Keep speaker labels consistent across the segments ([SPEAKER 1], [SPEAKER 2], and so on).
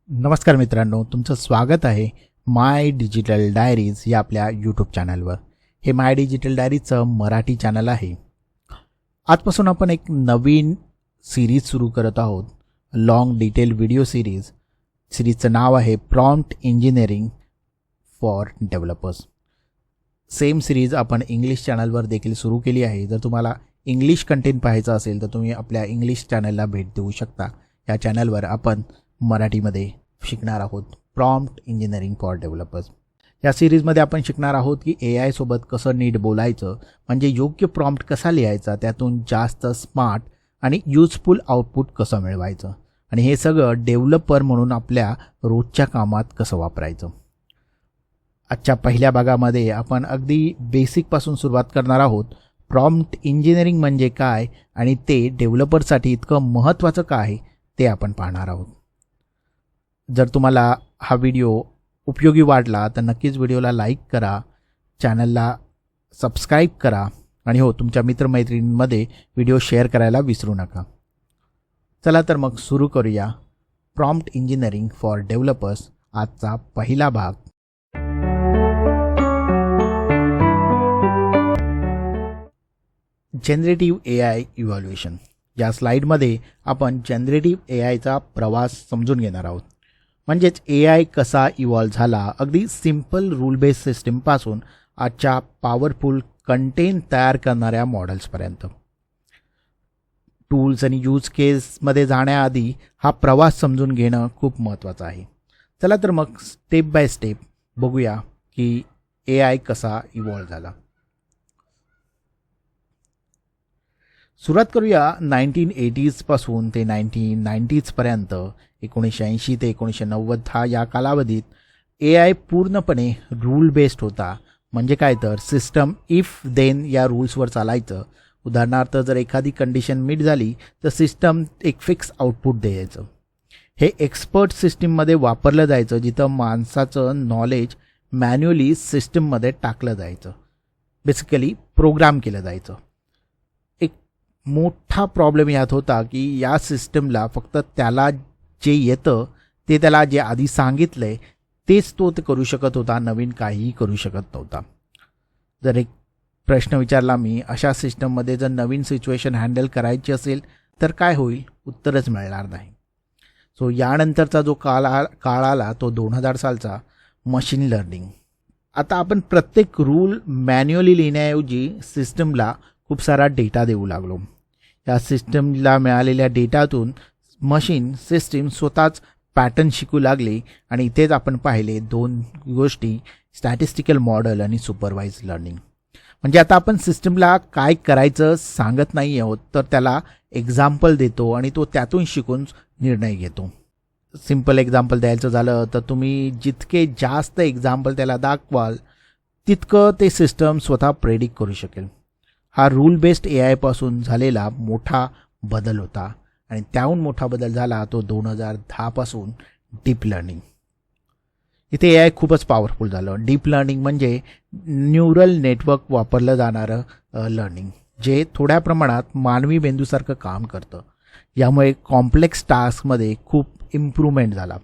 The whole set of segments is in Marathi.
[SPEAKER 1] नमस्कार मित्रांनो, तुमचं स्वागत आहे माय डिजिटल डायरीज या आपल्या यूट्यूब चॅनलवर. Hey my digital डायरीजचं Marathi channel आहे. आजपासून आपण एक नवीन सिरीज सुरू करत आहोत, लॉंग डिटेल व्हिडिओ सिरीज. सिरीजचं नाव आहे prompt engineering for developers. Same series आपण इंग्लिश चॅनलवर देखील सुरू केली आहे. जर तुम्हाला इंग्लिश कंटेंट पाहायचं असेल तर तुम्ही आपल्या इंग्लिश चॅनलला भेट देऊ शकता. या चॅनलवर आपण मराठीमध्ये शिकणार आहोत प्रॉम्प्ट इंजिनिअरिंग फॉर डेव्हलपर्स. या सिरीजमध्ये आपण शिकणार आहोत की AI सोबत कसं नीट बोलायचं, म्हणजे योग्य प्रॉम्प्ट कसा लिहायचा, त्यातून जास्त स्मार्ट आणि युजफुल आउटपुट कसं मिळवायचं, आणि हे सगळं डेव्हलपर म्हणून आपल्या रोजच्या कामात कसं वापरायचं. आजच्या पहिल्या भागामध्ये आपण अगदी बेसिकपासून सुरुवात करणार आहोत. प्रॉम्प्ट इंजिनिअरिंग म्हणजे काय आणि ते डेव्हलपरसाठी इतकं महत्त्वाचं का आहे ते आपण पाहणार आहोत. जर तुम्हाला हा व्हिडिओ उपयोगी वाटला तर नक्कीच व्हिडिओला लाईक करा, चॅनलला सबस्क्राईब करा आणि हो, तुमच्या मित्रमैत्रिणींमध्ये व्हिडिओ शेअर करायला विसरू नका. चला तर मग सुरू करूया प्रॉम्प्ट इंजिनिअरिंग फॉर डेव्हलपर्स आजचा पहिला भाग. Generative AI evaluation. या स्लाईडमध्ये आपण जनरेटिव्ह AIचा प्रवास समजून घेणार आहोत. म्हणजेच AI कसा इव्हॉल्व झाला, अगदी सिम्पल रूल बेस्ड सिस्टीमपासून आजच्या पॉवरफुल कंटेंट तयार करणाऱ्या मॉडेल्सपर्यंत. टूल्स आणि यूज केसमध्ये जाण्याआधी हा प्रवास समजून घेणं खूप महत्त्वाचं आहे. चला तर मग स्टेप बाय स्टेप बघूया की AI कसा इव्हॉल्व झाला. सुरुवात करूया 1980s पासून ते 1990s पर्यंत. 1980 ते 1990 हा या कालावधीत AI पूर्णपणे रूल बेस्ड होता. म्हणजे काय तर सिस्टम इफ देन या रूल्सवर चालायचं. उदाहरणार्थ जर एखादी कंडिशन मीट झाली तर सिस्टम एक फिक्स आउटपुट द्यायचं. हे एक्सपर्ट सिस्टीममध्ये वापरलं जायचं, जिथं माणसाचं नॉलेज मॅन्युअली सिस्टीममध्ये टाकलं जायचं, बेसिकली प्रोग्राम केलं जायचं. मोठा प्रॉब्लेम यात होता की या सिस्टमला फक्त त्याला जे येतं ते त्याला जे आधी सांगितलं आहे तेच तो ते करू शकत होता, नवीन काहीही करू शकत नव्हता. जर एक प्रश्न विचारला मी, अशा सिस्टममध्ये जर नवीन सिच्युएशन हँडल करायची असेल तर काय होईल, उत्तरच मिळणार नाही. सो यानंतरचा जो काळ आला तो 2000 सालचा मशीन लर्निंग. आता आपण प्रत्येक रूल मॅन्युअली लिहिण्याऐवजी सिस्टमला खूप सारा डेटा देऊ लागलो. या सिस्टमला मिळालेल्या डेटातून मशीन सिस्टीम स्वतःच पॅटर्न शिकू लागली आणि इथेच आपण पाहिले दोन गोष्टी, स्टॅटिस्टिकल मॉडेल आणि सुपरवाइज लर्निंग. म्हणजे आता आपण सिस्टमला काय करायचं सांगत नाही आहोत, तर त्याला एक्झाम्पल देतो आणि तो त्यातून शिकून निर्णय घेतो. सिम्पल एक्झाम्पल द्यायचं झालं तर तुम्ही जितके जास्त एक्झाम्पल त्याला दाखवाल तितकं ते सिस्टम स्वतः प्रेडिक्ट करू शकेल. हा रूल बेस्ड AI पासून झालेला मोठा बदल होता आणि त्याहून मोठा बदल झाला तो 2010 पासून डीप लर्निंग. इथे AI खूपच पॉवरफुल झालं. डीप लर्निंग म्हणजे न्यूरल नेटवर्क वापरलं जाणारं लर्निंग, जे थोड्या प्रमाणात मानवी मेंदूसारखं काम करतं. यामुळे कॉम्प्लेक्स टास्कमध्ये खूप इम्प्रूव्हमेंट झाला.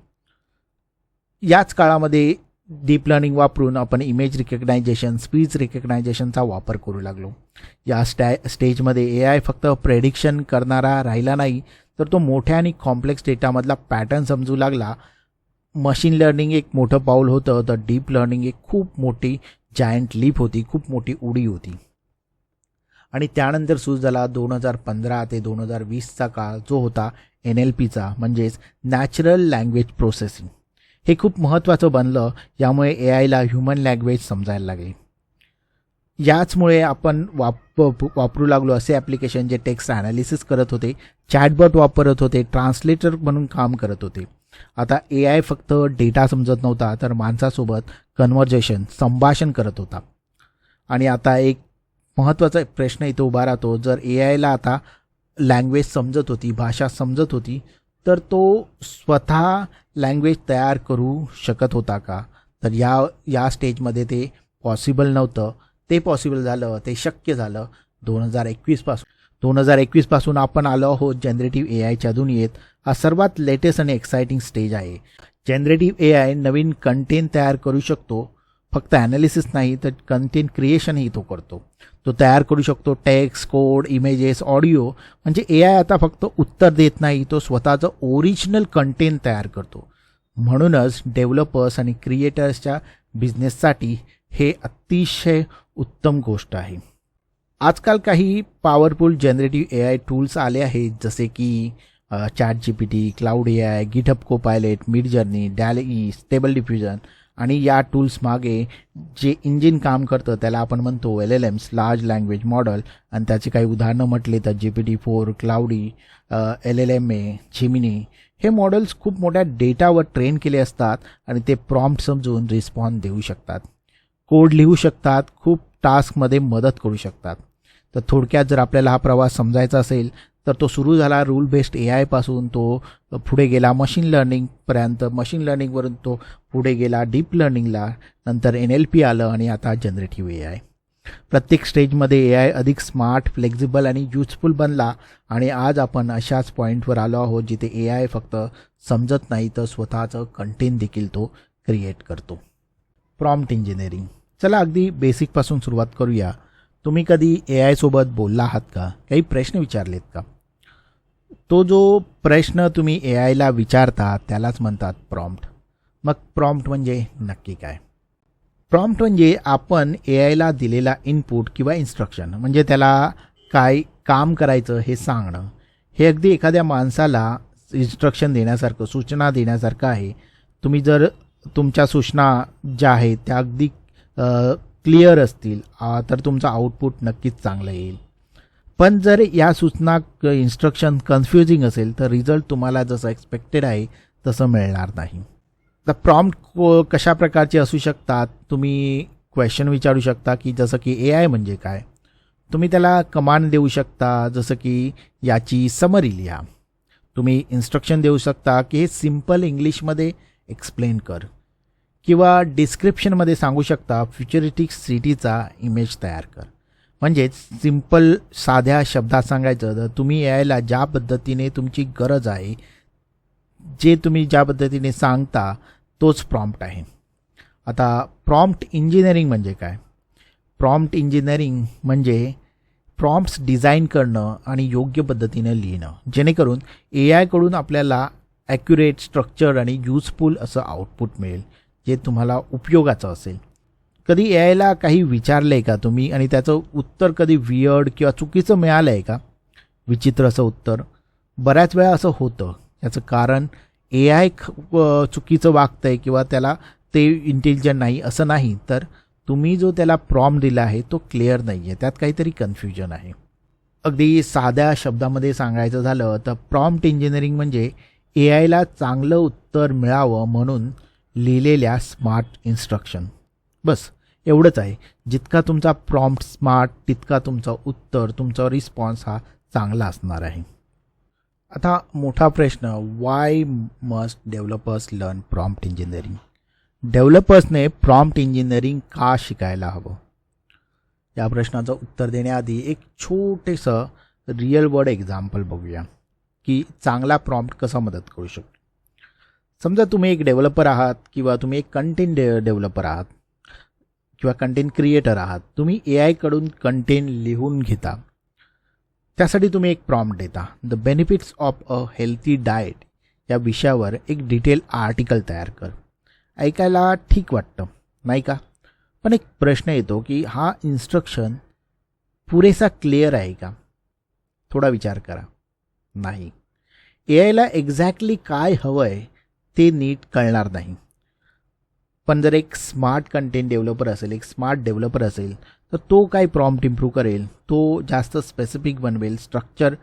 [SPEAKER 1] याच काळामध्ये डीप लर्निंग वापरून आपण इमेज रिकग्नायझेशन, स्पीच रिकग्नायझेशनचा वापर करू लागलो. या स्टेजमध्ये AI फक्त प्रेडिक्शन करणारा राहिला नाही, तर तो मोठ्या आणि कॉम्प्लेक्स डेटामधला पॅटर्न समजू लागला. मशीन लर्निंग एक मोठं पाऊल होतं, तर डीप लर्निंग एक खूप मोठी जायंट लीप होती, खूप मोठी उडी होती. आणि त्यानंतर सुरू झाला 2015 ते 2020चा काळ, जो होता NLPचा, म्हणजेच नॅचरल लँग्वेज प्रोसेसिंग. हे खूप महत्त्वाचं बनलं. यामुळे AIला ह्युमन लँग्वेज समजायला लागली. याचमुळे आपण वापरू लागलो असे ॲप्लिकेशन जे टेक्स्ट ॲनालिसिस करत होते, चॅटबॉट वापरत होते, ट्रान्सलेटर म्हणून काम करत होते. आता AI फक्त डेटा समजत नव्हता, तर माणसासोबत कन्व्हर्जेशन, संभाषण करत होता. आणि आता एक महत्त्वाचा प्रश्न इथं उभा राहतो, जर AIला आता लँग्वेज समजत होती, भाषा समजत होती, तर तो स्वतः लँग्वेज तयार करू शकत होता का? तर या स्टेजमध्ये ते पॉसिबल नव्हतं. ते पॉसिबल झालं, ते शक्य झालं 2021 पासून. 2021 पासून आपण आलो आहोत जनरेटिव्ह AIच्या दुनियेत. हा सर्वात लेटेस्ट आणि एक्साइटिंग स्टेज आहे. Generative A I Naveen content तयार करू शकतो. फक्त ॲनालिसिस नाही तर कंटेंट क्रिएशनही तो करतो. तो तयार करू शकतो टेक्स्ट, कोड, इमेजेस, ऑडिओ. म्हणजे ए आय आता फक्त उत्तर देत नाही, तो स्वतःचं ओरिजिनल कंटेंट तयार करतो. म्हणूनच डेव्हलपर्स आणि क्रिएटर्सच्या बिझनेससाठी हे अतिशय उत्तम गोष्ट आहे. आजकाल काही powerful generative A I tools आले आहेत, जसे की ChatGPT, cloud A I, GitHub Copilot, Midjourney, DALL-E, stable diffusion. आणि या टूल्स मागे जे इंजिन काम करतं त्याला आपण म्हणतो LLMs, लार्ज लँग्वेज मॉडेल. आणि त्याची काही उदाहरणं म्हटली तर GPT-4, क्लाउडी, LLMA, Gemini. हे मॉडेल्स खूप मोठ्या डेटावर ट्रेन केले असतात आणि ते प्रॉम्प्ट समजून रिस्पॉन्स देऊ शकतात, कोड लिहू शकतात, खूप टास्कमध्ये मदत करू शकतात. तर थोडक्यात जर आपल्याला हा प्रवास समजायचा असेल तर तो सुरू झाला रूल बेस्ड ए आयपासून, तो पुढे गेला मशीन लर्निंगपर्यंत, मशीन लर्निंगवरून तो पुढे गेला डीप लर्निंगला, नंतर NLP आलं आणि आता जनरेटिव्ह ए आय. प्रत्येक स्टेजमध्ये ए आय अधिक स्मार्ट, फ्लेक्झिबल आणि युजफुल बनला. आणि आज आपण अशाच पॉईंटवर आलो आहोत जिथे ए आय फक्त समजत नाही तर स्वतःचं कंटेंट देखील तो क्रिएट करतो. Prompt engineering. चला अगदी बेसिकपासून सुरुवात करूया. तुम्ही कधी ए आयसोबत बोलला आहात का? काही प्रश्न विचारलेत का? तो जो प्रश्न तुम्ही ए आयला विचारता त्यालाच म्हणतात प्रॉम्प्ट. मग प्रॉम्प्ट म्हणजे नक्की काय? प्रॉम्प्ट म्हणजे आपण ए आयला दिलेला इनपुट किंवा इन्स्ट्रक्शन, म्हणजे त्याला काय काम करायचं हे सांगणं. हे अगदी एखाद्या माणसाला इन्स्ट्रक्शन देण्यासारखं, सूचना देण्यासारखं आहे. तुम्ही जर तुमच्या सूचना ज्या आहेत त्या अगदी क्लिअर असतील तर तुमचं आउटपुट नक्कीच चांगलं येईल. पण जर या सूचना, इन्स्ट्रक्शन कन्फ्युजिंग असेल तर रिझल्ट तुम्हाला जसं एक्सपेक्टेड आहे तसं मिळणार नाही. तर प्रॉम्प्ट कशा प्रकारचे असू शकतात? तुम्ही क्वेश्चन विचारू शकता की जसं की ए आय म्हणजे काय? तुम्ही त्याला कमांड देऊ शकता, जसं की याची समरी लिहा. तुम्ही इन्स्ट्रक्शन देऊ शकता की हे सिम्पल इंग्लिशमध्ये एक्सप्लेन कर, किंवा डिस्क्रिप्शनमध्ये सांगू शकता फ्युचरिस्टिक सिटीचा इमेज तयार कर. म्हणजेच सिम्पल साध्या शब्दात सांगायचं तर तुम्ही ए आयला ज्या पद्धतीने तुमची गरज आहे, जे तुम्ही ज्या पद्धतीने सांगता तोच प्रॉम्प्ट आहे. आता प्रॉम्प्ट इंजिनिअरिंग म्हणजे काय? प्रॉम्प्ट इंजिनिअरिंग म्हणजे प्रॉम्प्ट्स डिझाईन करणं आणि योग्य पद्धतीने लिहिणं, जेणेकरून ए आयकडून आपल्याला ॲक्युरेट, स्ट्रक्चर्ड आणि युजफुल असं आउटपुट मिळेल, जे तुम्हाला उपयोगाचं असेल. कधी ए आयला काही विचारलं आहे का तुम्ही आणि त्याचं उत्तर कधी वियर्ड किंवा चुकीचं मिळालं आहे का? विचित्र असं उत्तर. बऱ्याच वेळा असं होतं. याचं कारण ए आय चुकीचं वागतं आहे किंवा त्याला ते इंटेलिजंट नाही असं नाही, तर तुम्ही जो त्याला प्रॉम्प्ट दिला आहे तो क्लिअर नाही आहे, त्यात काहीतरी कन्फ्युजन आहे. अगदी साध्या शब्दामध्ये सांगायचं झालं तर प्रॉम्प्ट इंजिनिअरिंग म्हणजे ए आयला चांगलं उत्तर मिळावं म्हणून लिहिलेल्या स्मार्ट इन्स्ट्रक्शन. बस एवढंच आहे. जितका तुमचा प्रॉम्प्ट स्मार्ट तितका तुमचा उत्तर, तुमचा रिस्पॉन्स हा चांगला असणार आहे. आता मोठा प्रश्न, why must developers learn prompt engineering? डेव्हलपर्सने प्रॉम्प्ट इंजिनिअरिंग का शिकायला हवं? या प्रश्नाचं उत्तर देण्याआधी एक छोटेसं रिअल वर्ल्ड एक्झाम्पल बघूया की चांगला प्रॉम्प्ट कसा मदत करू शकतो. समजा तुम्ही एक डेव्हलपर आहात किंवा तुम्ही एक कंटेंट डेव्हलपर आहात किंवा कंटेंट क्रिएटर आहात. तुम्ही ए आयकडून कंटेंट लिहून घेता. त्यासाठी तुम्ही एक प्रॉम्प्ट देता, the benefits of a healthy diet या विषयावर एक डिटेल आर्टिकल तयार कर. ऐकायला ठीक वाटतं नाही का? पण एक प्रश्न येतो की हा इन्स्ट्रक्शन पुरेसा क्लिअर आहे का? थोडा विचार करा. नाही. ए आयला एक्झॅक्टली काय हवं आहे ते नीट कळणार नाही. पण जर एक स्मार्ट कंटेंट डेव्हलपर असेल, एक स्मार्ट डेव्हलपर असेल, तर तो काय प्रॉम्प्ट इम्प्रूव्ह करेल, तो जास्त स्पेसिफिक बनवेल, स्ट्रक्चर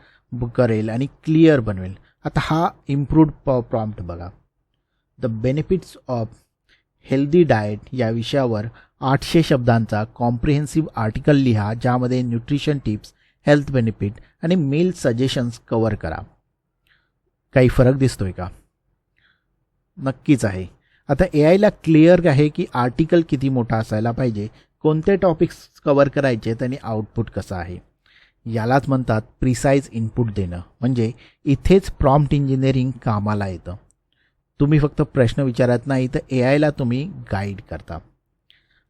[SPEAKER 1] करेल आणि क्लिअर बनवेल. आता हा इम्प्रूव्ड प्रॉम्प्ट बघा, the benefits of healthy diet या विषयावर 800 शब्दांचा कॉम्प्रिहेन्सिव्ह आर्टिकल लिहा, ज्यामध्ये न्यूट्रिशन टिप्स, हेल्थ बेनिफिट आणि मील सजेशन्स कव्हर करा. काही फरक दिसतोय का? नक्कीच आहे. आता ए आयला क्लिअर आहे की आर्टिकल किती मोठा असायला पाहिजे, कोणते टॉपिक्स कव्हर करायचे आणि आउटपुट कसं आहे. यालाच म्हणतात प्रिसाईज इनपुट देणं. म्हणजे इथेच प्रॉम्प्ट इंजिनिअरिंग कामाला येतं. तुम्ही फक्त प्रश्न विचारत नाही तर ए आयला तुम्ही गाईड करता.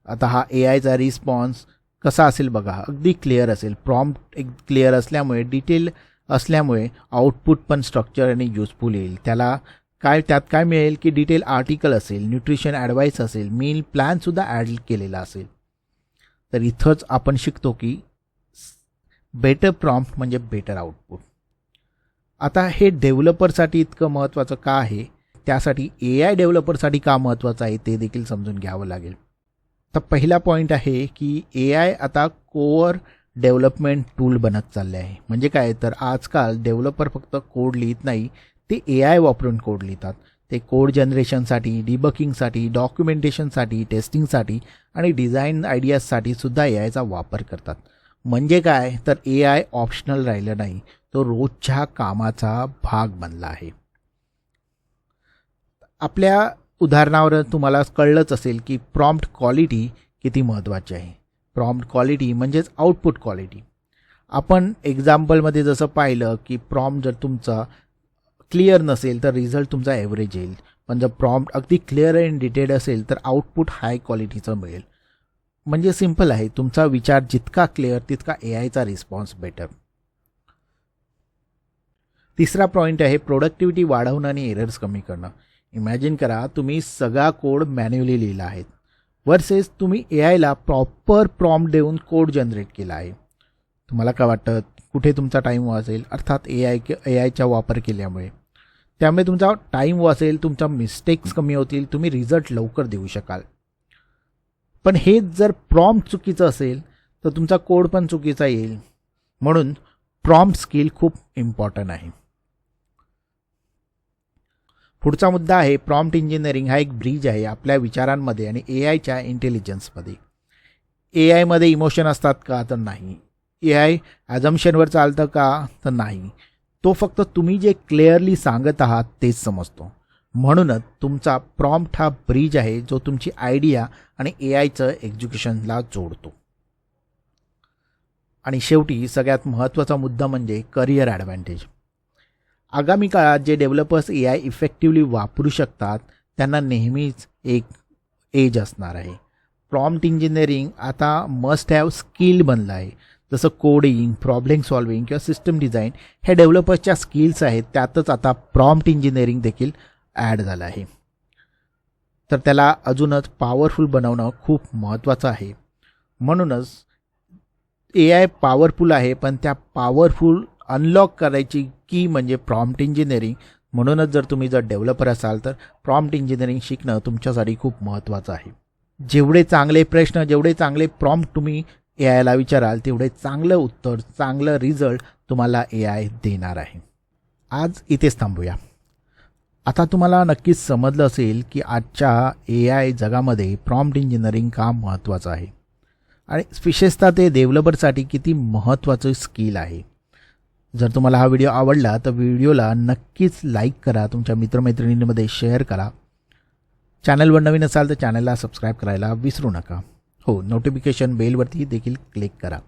[SPEAKER 1] आता हा ए आयचा रिस्पॉन्स कसा असेल बघा, अगदी क्लिअर असेल. प्रॉम्प्ट एक क्लिअर असल्यामुळे, डिटेल असल्यामुळे आउटपुट पण स्ट्रक्चर आणि युजफुल येईल. त्यात काय मिळेल की डिटेल आर्टिकल असेल, न्यूट्रिशन ॲडवाईस असेल, मील प्लॅनसुद्धा ॲड केलेला असेल. तर इथंच आपण शिकतो की बेटर प्रॉम्प्ट म्हणजे बेटर आउटपुट. आता हे डेव्हलपरसाठी इतकं महत्त्वाचं का आहे, त्यासाठी ए आय डेव्हलपरसाठी का महत्त्वाचं आहे ते देखील समजून घ्यावं लागेल. तर पहिला पॉईंट आहे की ए आय आता कोअर डेव्हलपमेंट टूल बनत चालले आहे. म्हणजे काय, तर आजकाल डेव्हलपर फक्त कोड लिहित नाही, ते ए आय वापरून कोड लिहितात. ते कोड जनरेशनसाठी, डिबकिंगसाठी, डॉक्युमेंटेशनसाठी, टेस्टिंगसाठी आणि डिझाईन आयडियाजसाठी सुद्धा ए आयचा वापर करतात. म्हणजे काय, तर ए आय ऑप्शनल राहिलं नाही, तो रोजच्या कामाचा भाग बनला आहे. आपल्या उदाहरणावर तुम्हाला कळलंच असेल की प्रॉम्प्ट क्वालिटी किती महत्त्वाची आहे. प्रॉम्प्ट क्वालिटी म्हणजेच आउटपुट क्वालिटी. आपण एक्झाम्पलमध्ये जसं पाहिलं की प्रॉम्प्ट जर तुमचा क्लिअर नसेल तर रिझल्ट तुमचा ॲव्हरेज येईल, पण जर प्रॉम्प्ट अगदी क्लिअर अँड डिटेल्ड असेल तर आउटपुट हाय क्वालिटीचं मिळेल. म्हणजे सिम्पल आहे, तुमचा विचार जितका क्लिअर तितका ए आयचा रिस्पॉन्स बेटर. तिसरा पॉईंट आहे प्रोडक्टिव्हिटी वाढवणं आणि एरर्स कमी करणं. इमॅजिन करा तुम्ही सगळा कोड मॅन्युअली लिहिला आहे वर्सेस तुम्ही ए आयला प्रॉपर प्रॉम्प्ट देऊन कोड जनरेट केला आहे. तुम्हाला काय वाटतं, कुठे तुमचा टाईम वाचेल? अर्थात ए आयचा वापर केल्यामुळे. त्यामुळे तुमचा टाईम वाचेल, तुमच्या मिस्टेक्स कमी होतील, तुम्ही रिझल्ट लवकर देऊ शकाल. पण हेच जर प्रॉम्प्ट चुकीचं असेल तर तुमचा कोड पण चुकीचा येईल. म्हणून प्रॉम्प्ट स्किल खूप इम्पॉर्टंट आहे. पुढचा मुद्दा आहे प्रॉम्प्ट इंजिनिअरिंग हा एक ब्रिज आहे आपल्या विचारांमध्ये आणि ए आयच्या इंटेलिजन्समध्ये. ए आयमध्ये इमोशन असतात का? तर नाही. ए आय ॲझम्पशनवर चालतं का? तर नाही. तो फक्त तुम्ही जे क्लिअरली सांगत आहात तेच समजतो. म्हणूनच तुमचा प्रॉम्प्ट हा ब्रिज आहे जो तुमची आयडिया आणि ए आयचं एक्झिक्युशनला जोडतो. आणि शेवटी सगळ्यात महत्त्वाचा मुद्दा म्हणजे करिअर ॲडव्हान्टेज. आगामी काळात जे डेव्हलपर्स ए आय इफेक्टिव्हली वापरू शकतात त्यांना नेहमीच एक एज असणार आहे. प्रॉम्प्ट इंजिनिअरिंग आता मस्ट हॅव स्किल बनलं आहे. जसं कोडिंग, प्रॉब्लेम सॉल्विंग किंवा सिस्टम डिझाईन हे डेव्हलपर्सच्या स्किल्स आहेत, त्यातच आता प्रॉम्प्ट इंजिनिअरिंग देखील ॲड झालं आहे. तर त्याला अजूनच पॉवरफुल बनवणं खूप महत्त्वाचं आहे. म्हणूनच ए आय पॉवरफुल आहे, पण त्या पॉवरफुल अनलॉक करायची की म्हणजे प्रॉम्प्ट इंजिनिअरिंग. म्हणूनच जर तुम्ही डेव्हलपर असाल तर प्रॉम्प्ट इंजिनिअरिंग शिकणं तुमच्यासाठी खूप महत्त्वाचं आहे. जेवढे चांगले प्रश्न, जेवढे चांगले प्रॉम्प्ट तुम्ही ए आयला विचाराल तेवढे चांगलं उत्तर, चांगलं रिझल्ट तुम्हाला ए आय देणार आहे. आज इथेच थांबूया. आता तुम्हाला नक्कीच समजलं असेल की आजच्या ए आय जगामध्ये प्रॉम्प्ट इंजिनिअरिंग का महत्त्वाचं आहे आणि विशेषतः ते डेव्हलपरसाठी किती महत्त्वाचं स्किल आहे. जर तुम्हाला हा व्हिडिओ आवडला तर व्हिडिओला नक्कीच लाईक करा, तुमच्या मित्रमैत्रिणींमध्ये शेअर करा. चॅनलवर नवीन असाल तर चॅनलला सबस्क्राईब करायला विसरू नका. हो, नोटिफिकेशन बेलवरती देखील क्लिक करा.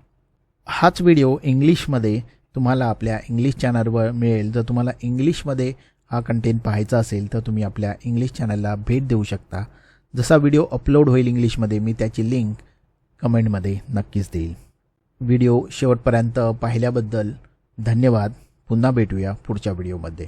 [SPEAKER 1] हाच व्हिडिओ इंग्लिशमध्ये तुम्हाला आपल्या इंग्लिश चॅनलवर मिळेल. जर तुम्हाला इंग्लिशमध्ये हा कंटेंट पाहायचा असेल तर तुम्ही आपल्या इंग्लिश चॅनलला भेट देऊ शकता. जसा व्हिडिओ अपलोड होईल इंग्लिशमध्ये मी त्याची लिंक कमेंटमध्ये नक्कीच देईल. व्हिडिओ शेवटपर्यंत पाहिल्याबद्दल धन्यवाद. पुन्हा भेटूया पुढच्या व्हिडिओमध्ये.